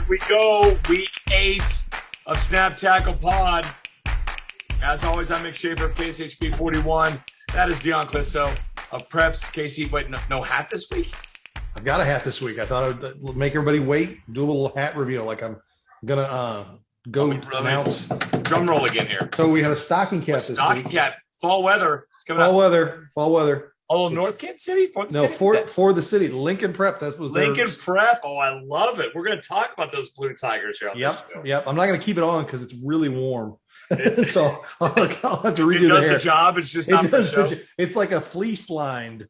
Here we go, week 8 of Snap Tackle Pod. As always, I'm Mick Shaffer of KSHB 41. That is Dion Clisso of PrepsKC. Wait, no hat this week? I've got a hat this week. I thought I would make everybody wait, do a little hat reveal like I'm going to go announce. Drum roll again here. So we had a stocking cap this week. Stocking cap. Fall weather. It's coming Fall up. weather. Oh, North Kansas City? For the city? For the city. Lincoln Prep. That was Lincoln Prep. Oh, I love it. We're going to talk about those Blue Tigers here on this show. Yep. I'm not going to keep it on because it's really warm. So I'll have to redo the hair. It does the job. It's just not for the show. It's like a fleece-lined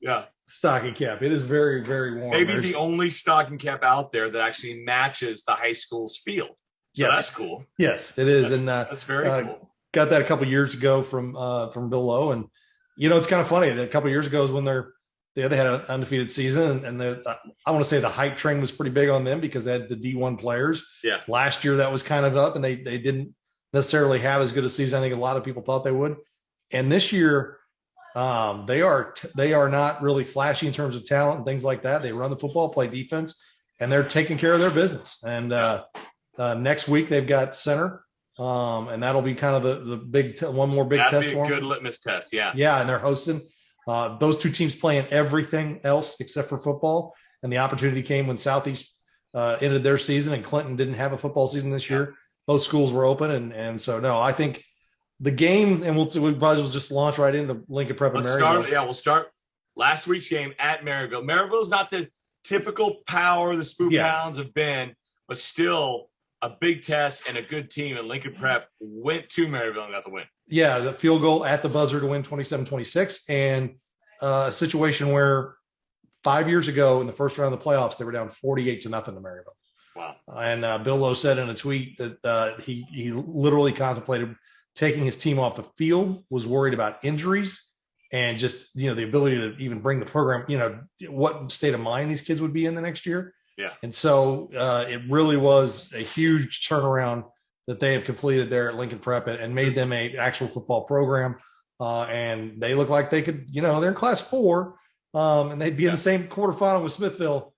stocking cap. It is very, very warm. Maybe the only stocking cap out there that actually matches the high school's field. So that's cool. Yes, it is. That's very cool. Got that a couple years ago from Bill Lowe. And, it's kind of funny that a couple years ago is when they had an undefeated season. And I want to say the hype train was pretty big on them because they had the D1 players. Yeah. Last year that was kind of up and they didn't necessarily have as good a season. I think a lot of people thought they would. And this year they are not really flashy in terms of talent and things like that. They run the football, play defense, and they're taking care of their business. And next week they've got center, and that'll be kind of the big one more big test for them. That'd be a good litmus test, yeah. Yeah, and they're hosting. Those two teams playing everything else except for football, and the opportunity came when Southeast ended their season and Clinton didn't have a football season this year. Both schools were open, and so no, I think the game, and we'll probably just launch right into Lincoln Prep and Maryville. We'll start last week's game at Maryville. Maryville's not the typical power the Spook Hounds have been, but still a big test and a good team. And Lincoln Prep went to Maryville and got the win. Yeah, the field goal at the buzzer to win 27-26, and a situation where 5 years ago in the first round of the playoffs they were down 48-0 to Maryville. Wow. And Bill Lowe said in a tweet that he literally contemplated taking his team off the field, was worried about injuries and just, the ability to even bring the program, what state of mind these kids would be in the next year. Yeah. And so it really was a huge turnaround that they have completed there at Lincoln Prep and made them a actual football program. And they look like they could, they're in class 4 and they'd be in the same quarterfinal with Smithville.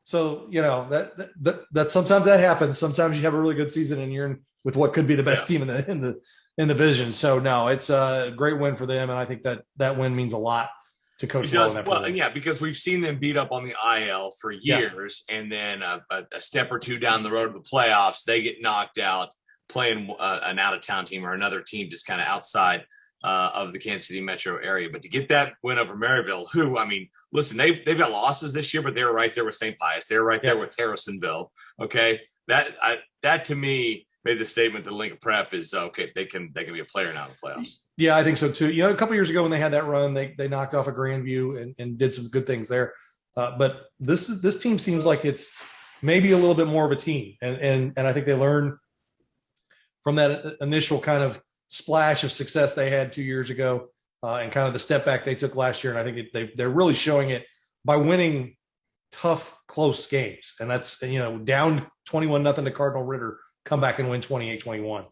So, that sometimes that happens. Sometimes you have a really good season and you're in with what could be the best team in the division. So no, it's a great win for them. And I think that win means a lot to Coach Lowe in that program. Yeah, because we've seen them beat up on the IL for years. And then a step or two down the road to the playoffs, they get knocked out playing an out of town team or another team just kind of outside of the Kansas City metro area. But to get that win over Maryville, who, I mean, listen, they've got losses this year, but they were right there with St. Pius. They were right there with Harrisonville. Okay. That to me made the statement that Lincoln Prep is okay. They can be a player now in the playoffs. Yeah, I think so too. A couple years ago when they had that run, they knocked off a Grandview and did some good things there. But this team seems like it's maybe a little bit more of a team. And I think they learned from that initial kind of splash of success they had 2 years ago and kind of the step back they took last year. And I think they're really showing it by winning tough, close games. And that's, down 21-0 to Cardinal Ritter, come back and win 28-21.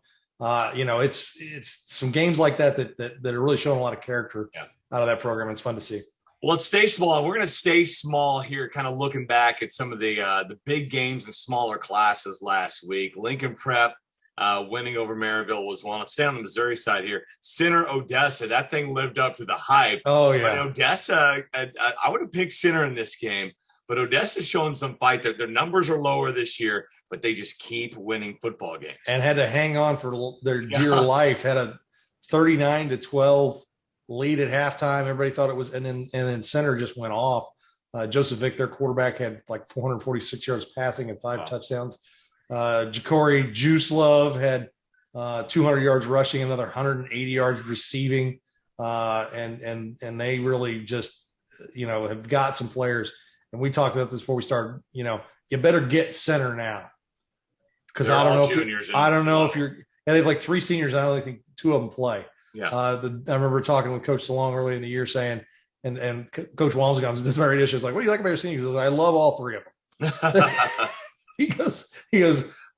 It's some games like that are really showing a lot of character out of that program. It's fun to see. Well, let's stay small. We're going to stay small here, kind of looking back at some of the big games in smaller classes last week. Lincoln Prep winning over Maryville was one. Let's stay on the Missouri side here. Center Odessa, that thing lived up to the hype. Oh, yeah. But Odessa, I would have picked Center in this game. But Odessa's showing some fight. Their numbers are lower this year, but they just keep winning football games. And had to hang on for their dear life. Had a 39-12 lead at halftime. Everybody thought it was, and then Center just went off. Joseph Vick, their quarterback, had like 446 yards passing and 5 touchdowns. Ja'Cory Juice Love had 200 yards rushing, another 180 yards receiving. And they really just, have got some players. And we talked about this before we started. You better get Center now, because I don't know if you're. And they have like 3 seniors. I only think 2 of them play. Yeah. I remember talking with Coach DeLong early in the year saying, and Coach Walmsgone said this very issue is like, what do you like about your seniors? He goes, I love all 3 of them. he goes,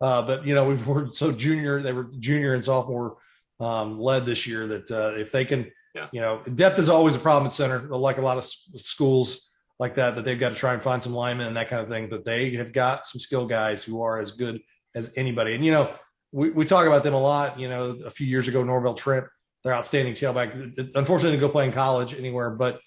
but we're so junior. They were junior and sophomore led this year that if they can, depth is always a problem at Center, like a lot of schools. like that they've got to try and find some linemen and that kind of thing. But they have got some skill guys who are as good as anybody. And, we talk about them a lot. A few years ago, Norvell Trent, their outstanding tailback, unfortunately didn't go play in college anywhere, but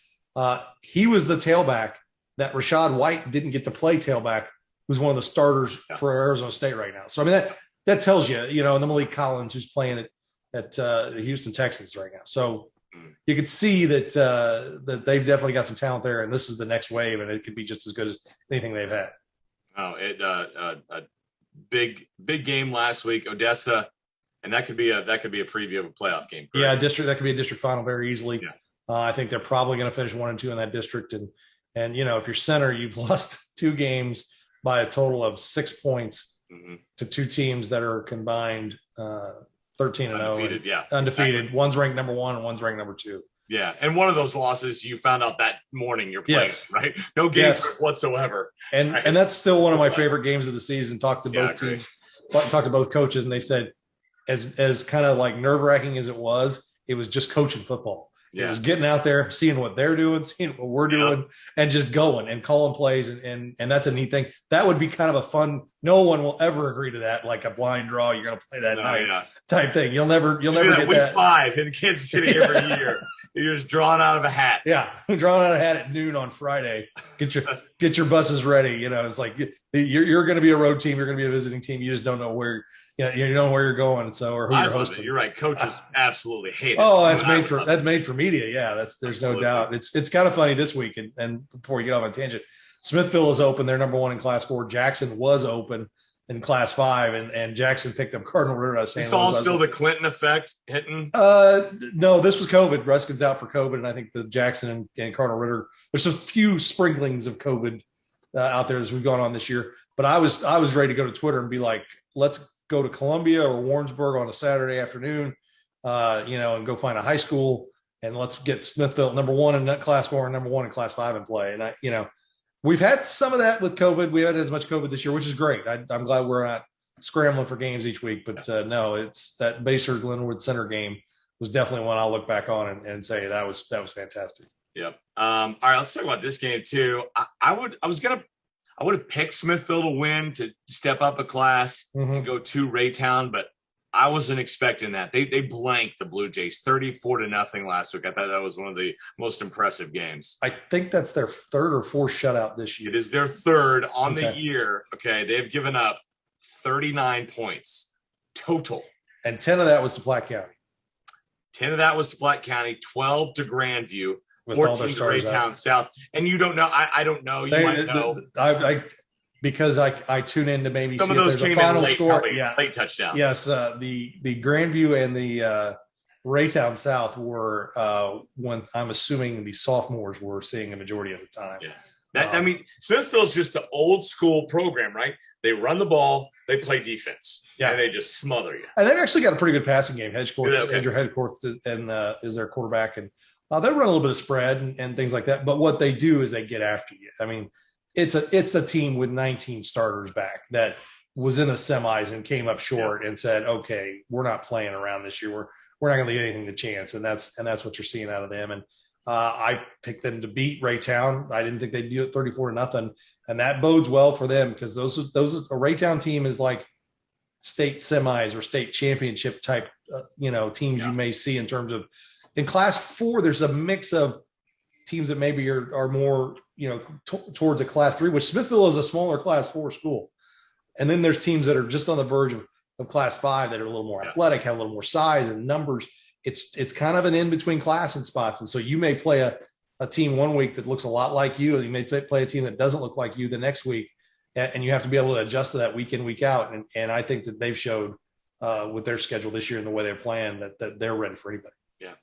he was the tailback that Rashad White didn't get to play tailback, who's one of the starters for Arizona State right now. So, I mean, that tells you, and then Malik Collins, who's playing at the Houston Texans right now. So you could see that they've definitely got some talent there, and this is the next wave, and it could be just as good as anything they've had. Oh, a big game last week, Odessa, and that could be a preview of a playoff game. Correct? Yeah, that could be a district final very easily. Yeah. I think they're probably going to finish 1 and 2 in that district, and if you're center, you've lost 2 games by a total of 6 points to 2 teams that are combined 13-0, undefeated. Exactly. One's ranked number 1 and one's ranked number 2. Yeah, and one of those losses you found out that morning you're playing, right? No games whatsoever. And right? And that's still one of my favorite games of the season. Talked to both teams, talked to both coaches, and they said as kind of like nerve-wracking as it was just coaching football. Yeah. It was getting out there, seeing what they're doing, seeing what we're doing, and just going and calling plays. And that's a neat thing. That would be kind of a fun. No one will ever agree to that, like a blind draw. You're going to play that night type thing. You'll never get that. Week 5 in Kansas City every year. You're just drawn out of a hat. Yeah, drawn out of a hat at noon on Friday. Get your buses ready. It's like you're going to be a road team. You're going to be a visiting team. You just don't know where. You don't know where you're going, or who you're hosting. You're right. Coaches absolutely hate it. Oh, that's made for media. Yeah, there's absolutely. No doubt. It's kind of funny this week. And before you get off on a tangent, Smithville is open. They're number 1 in Class 4. Jackson was open in Class 5, and Jackson picked up Cardinal Ritter. It's all still the Clinton effect hitting. No, this was COVID. Ruskin's out for COVID, and I think the Jackson and Cardinal Ritter. There's a few sprinklings of COVID out there as we've gone on this year. But I was ready to go to Twitter and be like, let's go to Columbia or Warrensburg on a Saturday afternoon, and go find a high school, and let's get Smithville number 1 in Class 4 and number 1 in Class 5 and play. And we've had some of that with COVID. We haven't had as much COVID this year, which is great. I'm glad we're not scrambling for games each week. But no, it's that Baser Glenwood Center game was definitely one I'll look back on and say that was fantastic. Yep. All right, let's talk about this game too. I would have picked Smithville to win, to step up a class and go to Raytown, but I wasn't expecting that. They blanked the Blue Jays 34-0 last week. I thought that was one of the most impressive games. I think that's their 3rd or 4th shutout this year. It is their 3rd on the year. Okay, they've given up 39 points total. And 10 of that was to Platte County. 10 of that was to Platte County, 12 to Grandview. 14 to Raytown South, and you don't know. I don't know. You might know. Because I tune in to maybe some see of those if there's came a final in late, score. Late touchdown. Yes, the Grandview and the Raytown South were when I'm assuming the sophomores were seeing a majority of the time. Yeah, Smithville's just the old school program, right? They run the ball, they play defense, and they just smother you. And they've actually got a pretty good passing game. Andrew Hedgecourt is their quarterback, and they run a little bit of spread and things like that. But what they do is they get after you. I mean, it's a team with 19 starters back that was in the semis and came up short and said, okay, we're not playing around this year. We're not going to leave anything to chance. And that's what you're seeing out of them. And I picked them to beat Raytown. I didn't think they'd do it 34-0. And that bodes well for them because those a Raytown team is like state semis or state championship type, teams you may see in terms of. In Class 4, there's a mix of teams that maybe are more, towards a Class 3, which Smithville is a smaller Class 4 school. And then there's teams that are just on the verge of Class 5 that are a little more athletic, have a little more size and numbers. It's kind of an in-between class in spots. And so you may play a team one week that looks a lot like you, and you may play a team that doesn't look like you the next week. And you have to be able to adjust to that week in, week out. And I think that they've showed with their schedule this year and the way they're playing that they're ready for anybody. Yeah.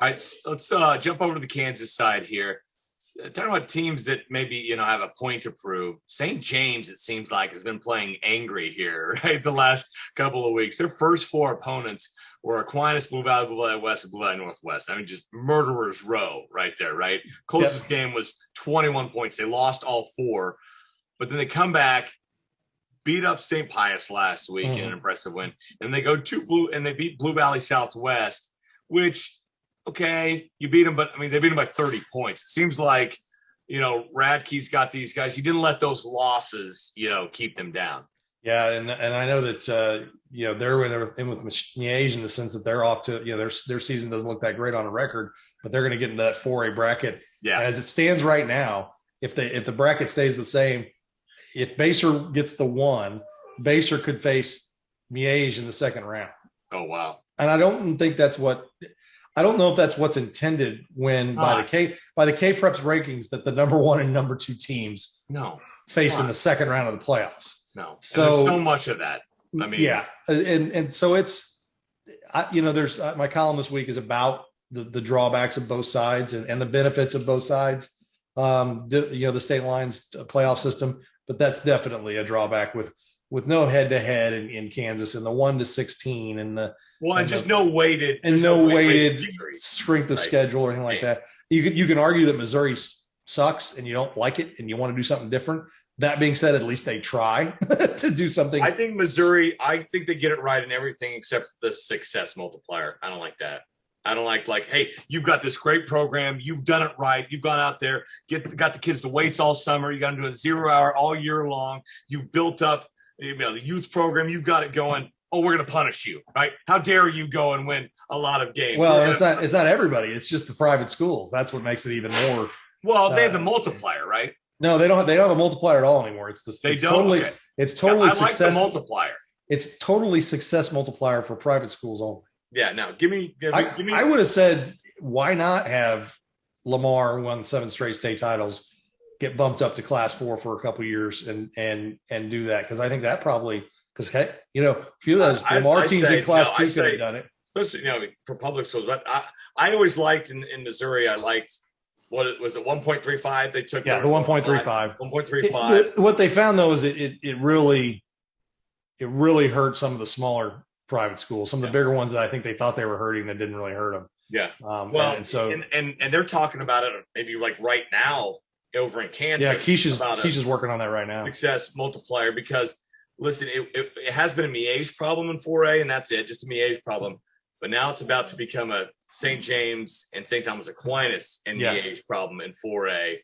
All right, let's jump over to the Kansas side here. Talking about teams that maybe, have a point to prove. St. James, it seems like, has been playing angry here, right, the last couple of weeks. Their first 4 opponents were Aquinas, Blue Valley West, and Blue Valley Northwest. I mean, just murderer's row right there, right? Closest game was 21 points. They lost all 4. But then they come back, beat up St. Pius last week in an impressive win. And they go to they beat Blue Valley Southwest, which – okay, you beat them, but they beat them by 30 points. It seems like Radke's got these guys. He didn't let those losses, keep them down. Yeah, and I know that they're in with Miege in the sense that they're off to their season doesn't look that great on a record, but they're going to get into that 4A bracket. Yeah. And as it stands right now, if the bracket stays the same, if Baser gets the 1, Baser could face Miege in the second round. Oh wow! And I don't know if that's what's intended when by the K Preps rankings that the number 1 and number 2 teams face in the second round of the playoffs. No. So much of that. I mean, yeah. And so it's, there's my column this week is about the drawbacks of both sides and the benefits of both sides. The state lines playoff system, but that's definitely a drawback with no head to head in Kansas and the 1-16 and no weighted strength of schedule or anything like that. You can argue that Missouri sucks and you don't like it and you want to do something different. That being said, at least they try to do something. I think Missouri, they get it right in everything except the success multiplier. I don't like that. I don't like, hey, you've got this great program. You've done it right. You've gone out there, got the kids to weights all summer. You got them doing 0 hour all year long. You've built up the youth program. You've got it going. Oh, we're going to punish you, right? How dare you go and win a lot of games? Well, it's not everybody. It's just the private schools. That's what makes it even more. Well, they have the multiplier, right? No, they don't have a multiplier at all anymore. It's totally I success. Like the multiplier. It's totally success multiplier for private schools only. Yeah. Now, give me. I would have said, why not have Lamar won 7 straight state titles, get bumped up to Class 4 for a couple of years, and do that, because I think that probably a few of those Lamar teams in Class 2 could have done it, especially for public schools. But I always liked in Missouri. I liked. What was it? 1.35. They took the 1.35. 1.35. What they found though is it really hurt some of the smaller private schools. Some of the bigger ones that I think they thought they were hurting that didn't really hurt them. Yeah. And they're talking about it maybe like right now over in Kansas. Yeah, Keisha's working on that right now. Success multiplier, because listen, it has been a Miege problem in 4A, and that's it, just a Miege problem. But now it's about to become a St. James and St. Thomas Aquinas and Miege problem in 4A,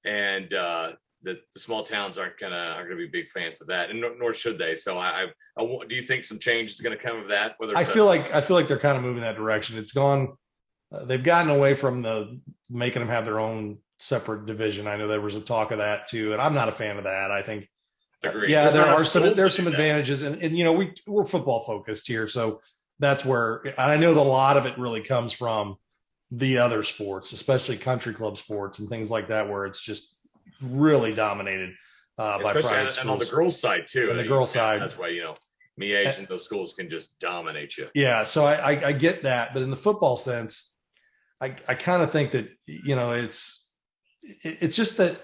and the small towns aren't gonna be big fans of that, and nor should they. So do you think some change is going to come of that? I feel like they're kind of moving that direction. It's gone. They've gotten away from making them have their own separate division. I know there was a talk of that too, and I'm not a fan of that. I think. Agreed. There's some advantages, and we're football focused here, so. That's where I know that a lot of it really comes from the other sports, especially country club sports and things like that, where it's just really dominated by private schools. And on the girls' side too. On the girls' side, that's why Miege and those schools can just dominate you. Yeah, so I get that, but in the football sense, I kind of think that it's just that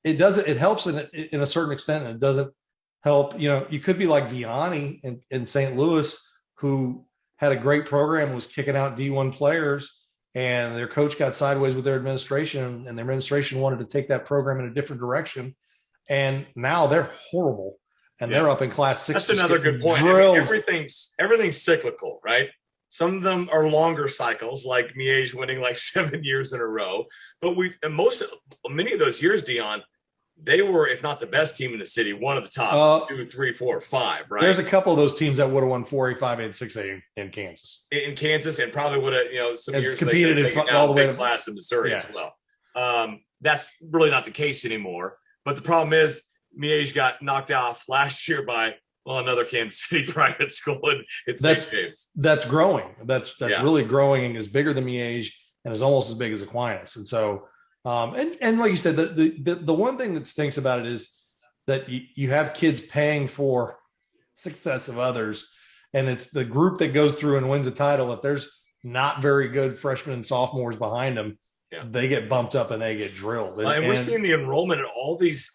it helps in a certain extent, and it doesn't help. You could be like Vianney in St. Louis, who had a great program, was kicking out D1 players, and their coach got sideways with their administration, and their administration wanted to take that program in a different direction. And now they're horrible, and they're up in Class 6. That's another good point. Everything's cyclical, right? Some of them are longer cycles, like Miege winning like 7 years in a row. But many of those years, Dion, they were, if not the best team in the city, one of the top 2, 3, 4, 5, right? There's a couple of those teams that would have won 4A, 5A, and 6A in Kansas. In Kansas, and probably would have, some years competed all the way to class in Missouri as well. That's really not the case anymore. But the problem is, Miege got knocked off last year by another Kansas City private school in St. James. That's growing. That's really growing and is bigger than Miege and is almost as big as Aquinas. And so. And like you said, the one thing that stinks about it is that you have kids paying for success of others, and it's the group that goes through and wins a title. If there's not very good freshmen and sophomores behind them, they get bumped up and they get drilled. And we're seeing the enrollment at all these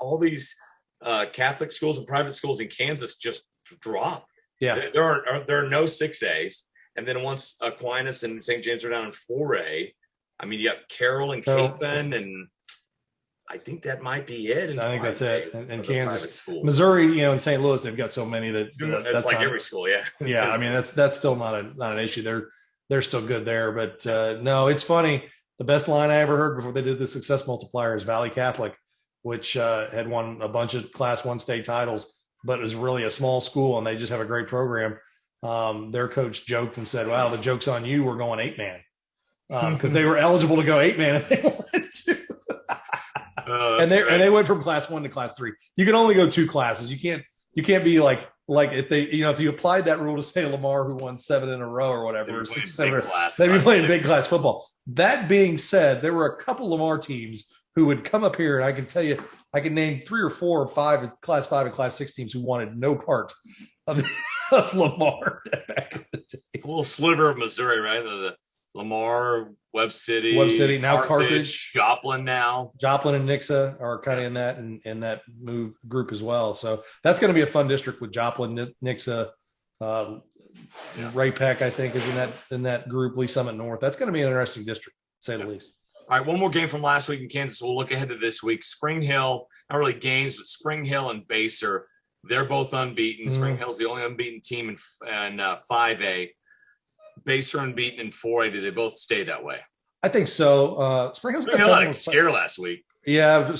Catholic schools and private schools in Kansas just drop. Yeah, there are no 6As, and then once Aquinas and St. James are down in 4A. I mean, you got Carroll and Capen, and I think that might be it. I think that's it. In Kansas, Missouri, in St. Louis, they've got so many that that's like every school. Yeah. Yeah. I mean, that's still not an issue. They're still good there, but no, it's funny. The best line I ever heard before they did the success multiplier is Valley Catholic, which had won a bunch of Class 1 state titles, but it was really a small school and they just have a great program. Their coach joked and said, "Wow, the joke's on you. We're going 8-man." Because they were eligible to go 8-man if they wanted to. And they went from Class 1 to Class 3. You can only go 2 classes. You can't be like if they, if you applied that rule to say Lamar, who won 7 in a row or whatever, or 6, 7, they'd be playing big class football. That being said, there were a couple Lamar teams who would come up here, and I can tell you, I can name 3 or 4 or 5 Class 5 and Class 6 teams who wanted no part of Lamar back in the day. A little sliver of Missouri, right? The Lamar, Webb City, now Carthage, Joplin now. Joplin and Nixa are kind of in that move group as well. So that's going to be a fun district with Joplin, Nixa, Ray Peck, I think, is in that group. Lee Summit North. That's going to be an interesting district, to say the least. All right, one more game from last week in Kansas. We'll look ahead to this week. Spring Hill, not really games, but Spring Hill and Baser, they're both unbeaten. Spring Hill's the only unbeaten team in 5A. Baser unbeaten in 4A. Do they both stay that way? I think so. Spring Hill had a scare last week. Yeah,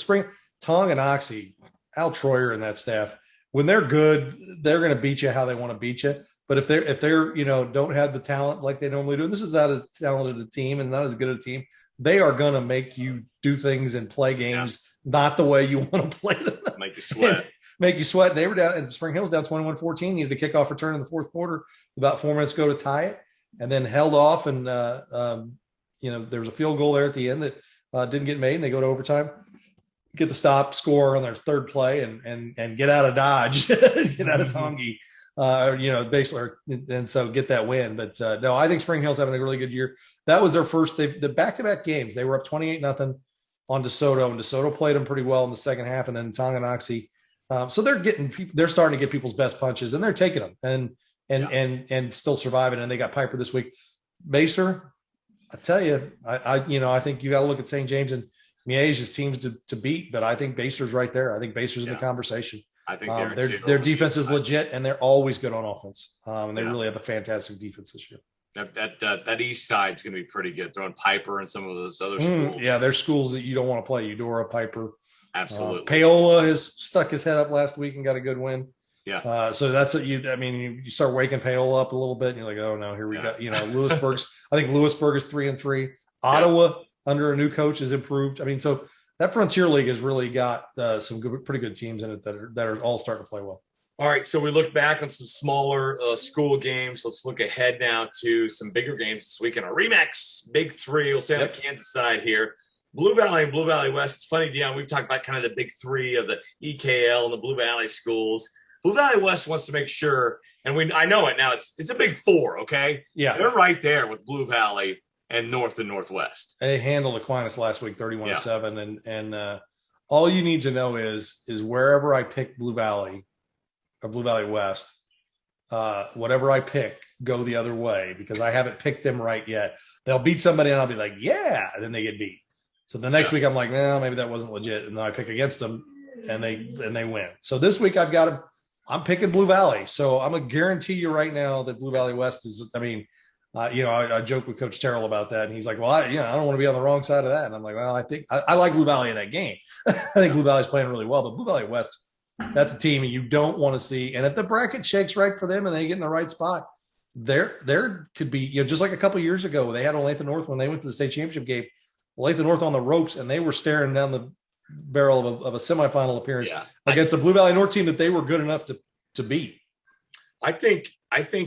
Tong and Oxy, Al Troyer and that staff, when they're good, they're going to beat you how they want to beat you. But if they're don't have the talent like they normally do, and this is not as talented a team and not as good a team, they are going to make you do things and play games not the way you want to play them. Make you sweat. Make you sweat. They were down, and Spring Hill was down 21-14. Needed a kickoff return in the fourth quarter. About 4 minutes ago to tie it, and then held off. And there was a field goal there at the end that didn't get made, and they go to overtime, get the stop, score on their third play, and get out of Dodge, get out of Tongi, basically, and so get that win. But no, I think Spring Hill's having a really good year. That was their first. The back-to-back games, they were up 28-0 on DeSoto, and DeSoto played them pretty well in the second half, and then Tonganoxie. So they're starting to get people's best punches, and they're taking them and still surviving. And they got Piper this week. Baser, I tell you, I think you got to look at St. James and Miege as teams to beat, but I think Baser's right there. I think Baser's in the conversation. I think their defense is legit, and they're always good on offense. And they really have a fantastic defense this year. That east side's going to be pretty good. Throwing Piper and some of those other schools. Yeah, there's schools that you don't want to play. Eudora, Piper. Absolutely. Paola has stuck his head up last week and got a good win. Yeah. So that's you start waking Paola up a little bit, and you're like, oh no, here we go. Lewisburg's. I think Lewisburg is 3-3. Ottawa under a new coach has improved. I mean, so that Frontier League has really got some pretty good teams in it that are all starting to play well. All right, so we look back on some smaller school games. Let's look ahead now to some bigger games this weekend. Our Remax Big Three. We'll say on the Kansas side here. Blue Valley and Blue Valley West. It's funny, Dion, we've talked about kind of the big three of the EKL and the Blue Valley schools. Blue Valley West wants to make sure, and I know it now, it's a big four, okay? Yeah. They're right there with Blue Valley and North and Northwest. They handled Aquinas last week 31-7, and all you need to know is wherever I pick Blue Valley or Blue Valley West, whatever I pick, go the other way because I haven't picked them right yet. They'll beat somebody and I'll be like, yeah, and then they get beat. So the next week I'm like, no, maybe that wasn't legit, and then I pick against them, and they win. So this week I'm picking Blue Valley. So I'm gonna guarantee you right now that Blue Valley West is. I mean, I joke with Coach Terrell about that, and he's like, well, I don't want to be on the wrong side of that, and I'm like, well, I think I like Blue Valley in that game. I think Blue Valley's playing really well, but Blue Valley West, that's a team you don't want to see. And if the bracket shakes right for them and they get in the right spot, there could be, just like a couple of years ago, they had Olathe North when they went to the state championship game. Olathe North on the ropes, and they were staring down the barrel of a semifinal appearance against a Blue Valley North team that they were good enough to beat. I think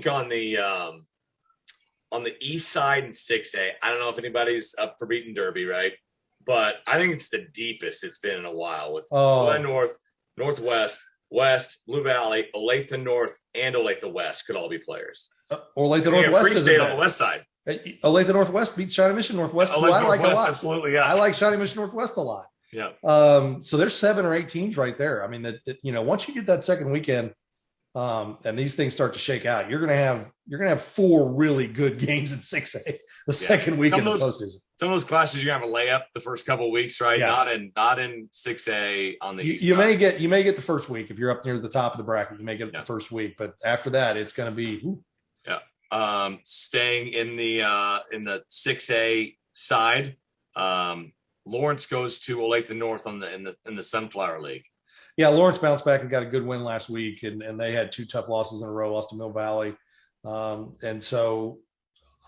on the east side in 6A, I don't know if anybody's up for beating Derby, right? But I think it's the deepest it's been in a while with Blue Valley North, Northwest, West, Blue Valley, Olathe North, and Olathe West could all be players. Olathe Northwest is on the west side. Olathe Northwest beats Shawnee Mission Northwest, who I like a lot. Absolutely, yeah. I like Shawnee Mission Northwest a lot. Yeah. So there's 7 or 8 teams right there. I mean, that once you get that second weekend, and these things start to shake out, you're gonna have 4 really good games in 6A the second weekend of the postseason. Some of those classes you're gonna have a layup the first couple of weeks, right? Yeah. Not in 6A on the east you side. You may get the first week if you're up near the top of the bracket. You may get it the first week, but after that, it's gonna be. Staying in the 6A side, Lawrence goes to Olathe North in the Sunflower League. Yeah, Lawrence bounced back and got a good win last week, and they had 2 tough losses in a row, lost to Mill Valley. And so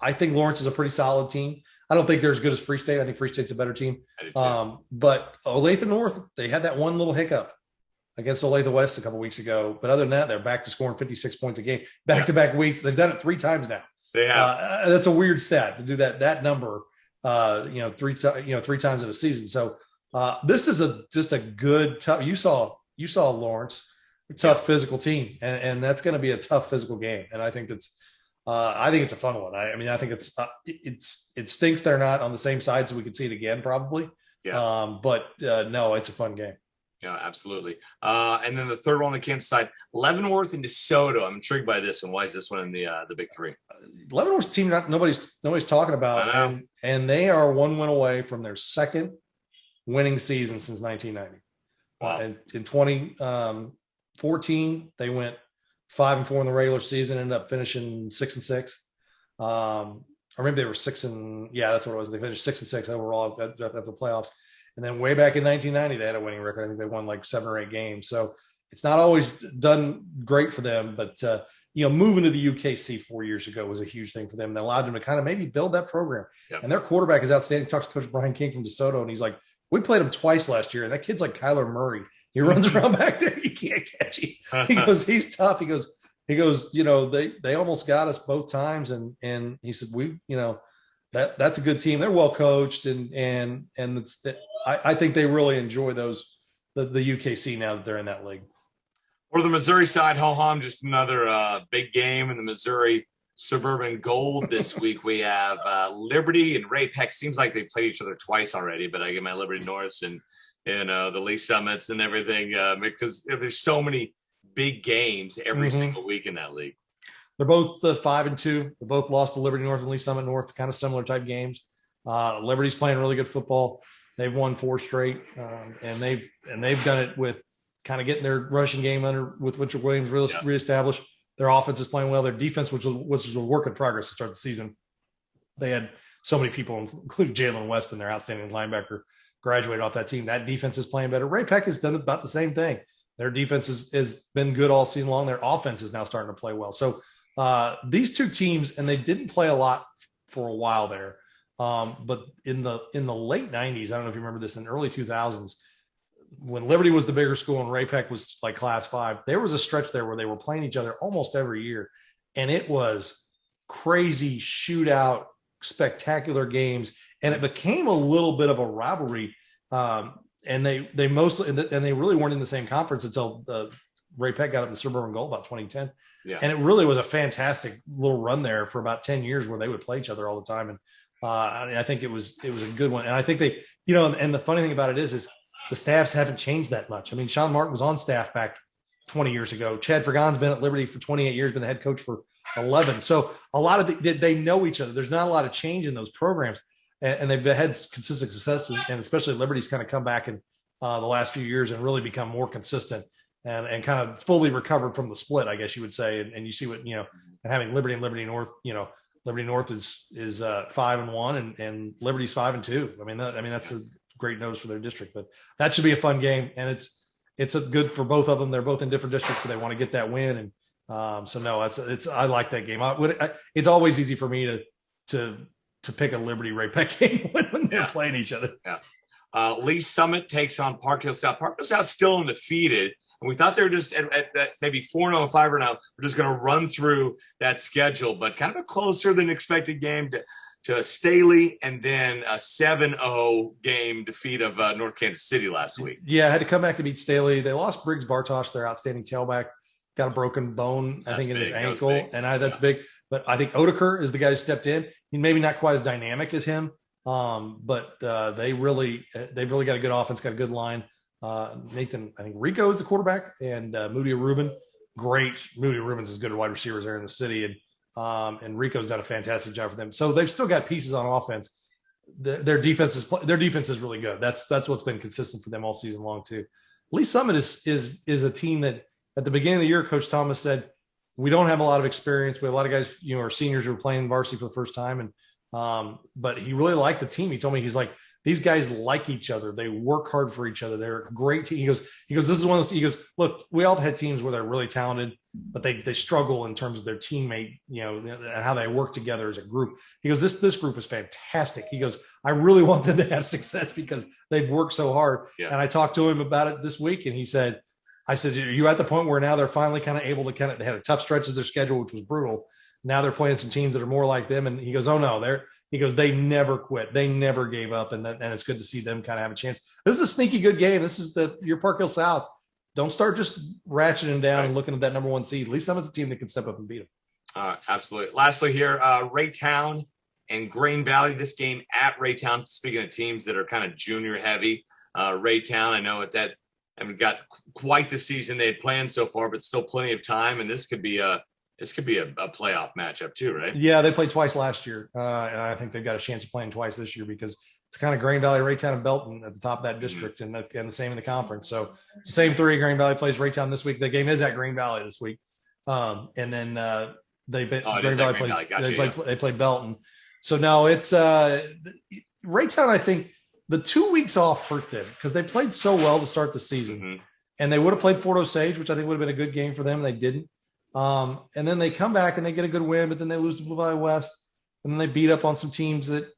I think Lawrence is a pretty solid team. I don't think they're as good as Free State. I think Free State's a better team. But Olathe North, they had that one little hiccup against Olathe West a couple weeks ago. But other than that, they're back to scoring 56 points a game, back-to-back weeks. They've done it 3 times now. They have. That's a weird stat to do that number. 3 times in a season. So this is just a good tough. You saw Lawrence, a tough physical team, and that's going to be a tough physical game. And I think it's a fun one. I think it stinks they're not on the same side, so we could see it again probably. Yeah. No, it's a fun game. Yeah, absolutely. And then the third one on the Kansas side, Leavenworth and DeSoto. I'm intrigued by this one. Why is this one in the Big Three? Leavenworth's team nobody's talking about, and they are 1 win away from their second winning season since 1990. Wow. In 2014, they went 5-4 in the regular season, ended up finishing 6-6. Or maybe they were 6 and that's what it was. They finished 6-6 overall at the playoffs. And then way back in 1990, they had a winning record. I think they won like 7 or 8 games. So it's not always done great for them, but moving to the UKC 4 years ago was a huge thing for them. That allowed them to kind of maybe build that program. Yep. And their quarterback is outstanding. Talks to Coach Brian King from DeSoto, and he's like, we played him twice last year, and that kid's like Kyler Murray. He runs around back there. You can't catch him. He goes, he's tough. He goes, they almost got us both times. And he said, that's a good team. They're well coached. And I think they really enjoy the UKC now that they're in that league. For the Missouri side, ho-hum, just another big game in the Missouri Suburban Gold this week. We have Liberty and Ray Peck. Seems like they played each other twice already, but I get my Liberty Norths and the Lee Summits and everything because there's so many big games every single week in that league. They're both 5-2. They both lost to Liberty North and Lee Summit North, kind of similar type games. Liberty's playing really good football. They've won 4 straight, and they've done it with kind of getting their rushing game with Richard Williams reestablished. Their offense is playing well. Their defense, which was a work in progress to start the season, they had so many people, including Jalen Weston, their outstanding linebacker, graduated off that team. That defense is playing better. Ray Peck has done about the same thing. Their defense has been good all season long. Their offense is now starting to play well. So these 2 teams, and they didn't play a lot for a while there, but in the late 90s, I don't know if you remember this, in the early 2000s, when Liberty was the bigger school and Ray Peck was like Class 5, there was a stretch there where they were playing each other almost every year, and it was crazy shootout, spectacular games, and it became a little bit of a rivalry. And they mostly and they really weren't in the same conference until Ray Peck got up in the Suburban Gold about 2010. Yeah. And it really was a fantastic little run there for about 10 years where they would play each other all the time. And I think it was a good one. And I think they, and the funny thing about it is the staffs haven't changed that much. I mean, Sean Martin was on staff back 20 years ago. Chad Fergon's been at Liberty for 28 years, been the head coach for 11. So a lot of they know each other. There's not a lot of change in those programs. And they've had consistent success, and especially Liberty's kind of come back in the last few years and really become more consistent and kind of fully recovered from the split, I guess you would say. And you see what, and having Liberty and Liberty North, Liberty North is 5-1 and Liberty's 5-2. I mean, that's a great notice for their district, but that should be a fun game. And it's a good for both of them. They're both in different districts, but they want to get that win. And I like that game. It's always easy for me to pick a Liberty Ray Peck game when they're playing each other. Yeah. Lee Summit takes on Park Hill South. Park Hill South still undefeated, and we thought they were just at maybe 4-0 and 5 now. We're just going to run through that schedule, but kind of a closer than expected game to Staley, and then a 7-0 game defeat of North Kansas City last week. Yeah, I had to come back to beat Staley. They lost Briggs Bartosh, their outstanding tailback. Got a broken bone, I think, in his ankle, and that's big. But I think Oedeker is the guy who stepped in. He maybe not quite as dynamic as him, but they've really got a good offense, got a good line. Nathan, I think Rico is the quarterback, and Moody Rubin, great. Moody Rubin's as good as wide receivers there in the city, and Rico's done a fantastic job for them. So they've still got pieces on offense. Their defense is really good. That's what's been consistent for them all season long too. Lee Summit is a team that at the beginning of the year, Coach Thomas said, we don't have a lot of experience. We have a lot of guys, are seniors who are playing varsity for the first time. And, but he really liked the team. He told me, he's like, these guys like each other. They work hard for each other. They're a great team. He goes, this is one of those, he goes, look, we all had teams where they're really talented, but they struggle in terms of their teammate, and how they work together as a group. He goes, this group is fantastic. He goes, I really want them to have success because they've worked so hard. Yeah. And I talked to him about it this week, and he said, I said, are you at the point where now they're finally kind of able to they had a tough stretch of their schedule, which was brutal. Now they're playing some teams that are more like them. And he goes, oh no, he goes, they never quit. They never gave up. And it's good to see them kind of have a chance. This is a sneaky good game. This is your Park Hill South. Don't start just ratcheting down and looking at that number one seed. At least some of the team that can step up and beat them. Absolutely. Lastly here, Raytown and Green Valley. This game at Raytown, speaking of teams that are kind of junior heavy, Raytown, I know that haven't got quite the season they had planned so far, but still plenty of time. And this could be a playoff matchup too, right? Yeah, they played twice last year. And I think they've got a chance of playing twice this year because it's kind of Green Valley, Raytown, and Belton at the top of that district, and the same in the conference. So it's the same three. Green Valley plays Raytown this week. The game is at Green Valley this week. And then Green Valley they play Belton. So no, it's Raytown, I think the 2 weeks off hurt them because they played so well to start the season. And they would have played Fort Osage, which I think would have been a good game for them. They didn't. And then they come back and they get a good win, but then they lose to Blue Valley West, and then they beat up on some teams that,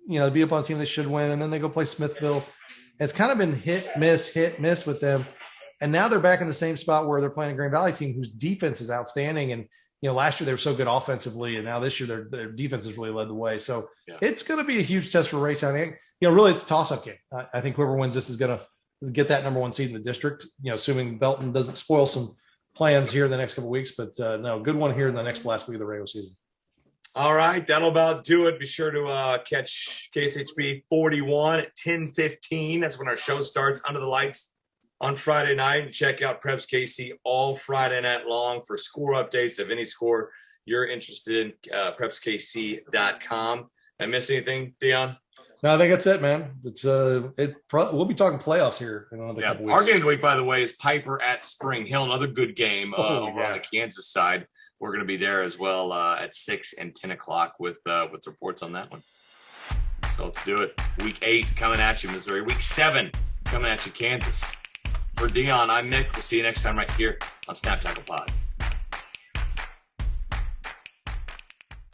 they beat up on a team they should win, and then they go play Smithville. It's kind of been hit, miss with them. And now they're back in the same spot where they're playing a Green Valley team whose defense is outstanding. And, last year they were so good offensively, and now this year their defense has really led the way. So it's going to be a huge test for Raytown. Really it's a toss-up game. I think whoever wins this is going to get that number one seed in the district, assuming Belton doesn't spoil some plans here in the next couple of weeks, but no, good one here in the last week of the regular season. All right, that'll about do it. Be sure to catch KSHB 41 at 10:15. That's when our show starts under the lights on Friday night. And check out PrepsKC all Friday night long for score updates of any score you're interested in. PrepsKC.com. I miss anything, Dion? No, I think that's it, man. We'll be talking playoffs here in another couple weeks. Our game of the week, by the way, is Piper at Spring Hill. Another good game over on the Kansas side. We're going to be there as well at 6 and 10 o'clock with reports on that one. So let's do it. Week 8 coming at you, Missouri. Week 7 coming at you, Kansas. For Dion, I'm Mick. We'll see you next time right here on Snap Tackle Pod.